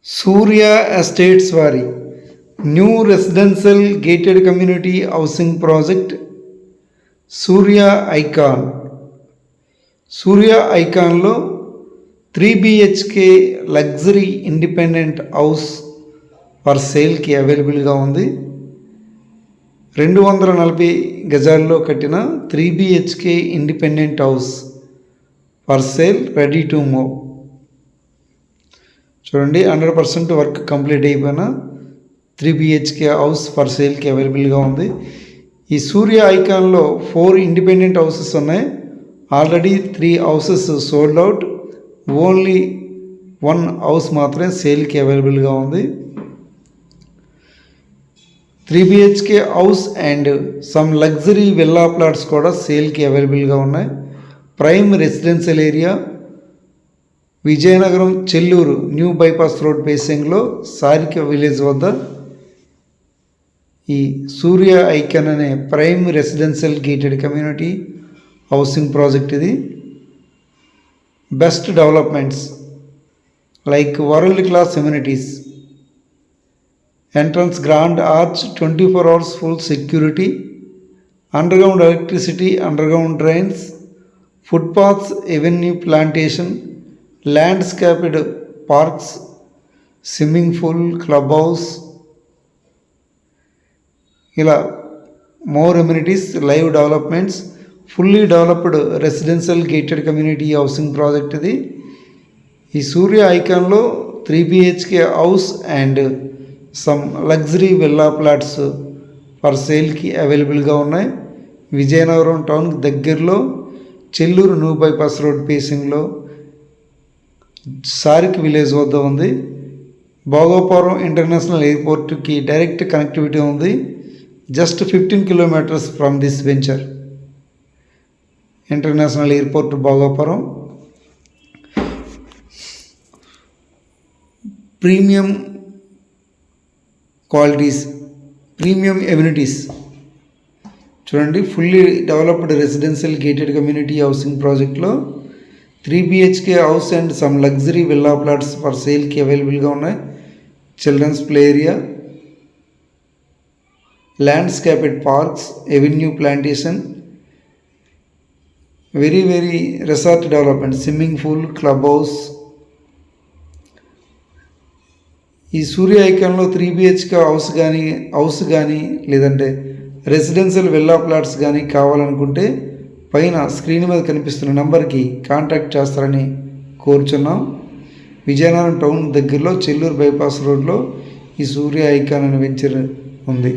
సూర్య Estates వారి new residential gated community housing project Surya Icon. Surya ఐకాన్లో 3 BHK luxury independent house for సేల్కి అవైలబుల్గా ఉంది. 240 గజాల్లో కట్టిన 3 BHK independent house for sale, ready to move. చూడండి, 100% వర్క్ కంప్లీట్ అయిపోయిన 3 BHK హౌస్ ఫర్ సేల్కి అవైలబుల్గా ఉంది. ఈ సూర్య ఐకాన్లో 4 ఇండిపెండెంట్ హౌసెస్ ఉన్నాయి. Already 3 houses sold out. Only 1 house మాత్రమే సేల్కి అవైలబుల్గా ఉంది. 3 BHK house and some luxury villa plots కూడా సేల్కి అవైలబుల్గా ఉన్నాయి. Prime residential area, Vizianagaram Chelluru new bypass road ఫేసింగ్లో సారిక విలేజ్ వద్ద ఈ సూర్య ఐకాన్ అనే prime residential gated community housing project. ఇది best developments like world class amenities, entrance grand arch, 24 hours full security, underground electricity, underground drains, footpaths, avenue plantation, landscaped parks, swimming pool, clubhouse, ఇలా more amenities, live developments, fully developed residential gated community housing project ఇది. ఈ సూర్య ఐకాన్లో 3 BHK house and some luxury villa plots for సేల్కి అవైలబుల్గా ఉన్నాయి. Vizianagaram town దగ్గరలో Chelluru new bypass road ఫేసింగ్లో సారిక్ village వద్ద ఉంది. భోగాపురం ఇంటర్నేషనల్ ఎయిర్పోర్ట్కి డైరెక్ట్ కనెక్టివిటీ ఉంది. Just 15 kilometers from this venture. International airport Bhogapuram. Premium qualities, premium amenities. చూడండి, fully developed residential gated community housing ప్రాజెక్ట్లో 3 BHK house and some luxury villa plots for సేల్కి అవైలబుల్గా ఉన్నాయి. Children's play area, landscaped parks, avenue plantation, very resort development, swimming pool, club house. ఈ సూర్య ఐకాన్లో 3 BHK house కానీ లేదంటే residential villa plots కానీ కావాలనుకుంటే పైన స్క్రీన్ మీద కనిపిస్తున్న నెంబర్కి కాంటాక్ట్ చేస్తారని కోరుచున్నాం. విజయనగరం టౌన్ దగ్గరలో చెల్లూరు బైపాస్ రోడ్లో ఈ సూర్య ఐకాన్ అనే వెంచర్ ఉంది.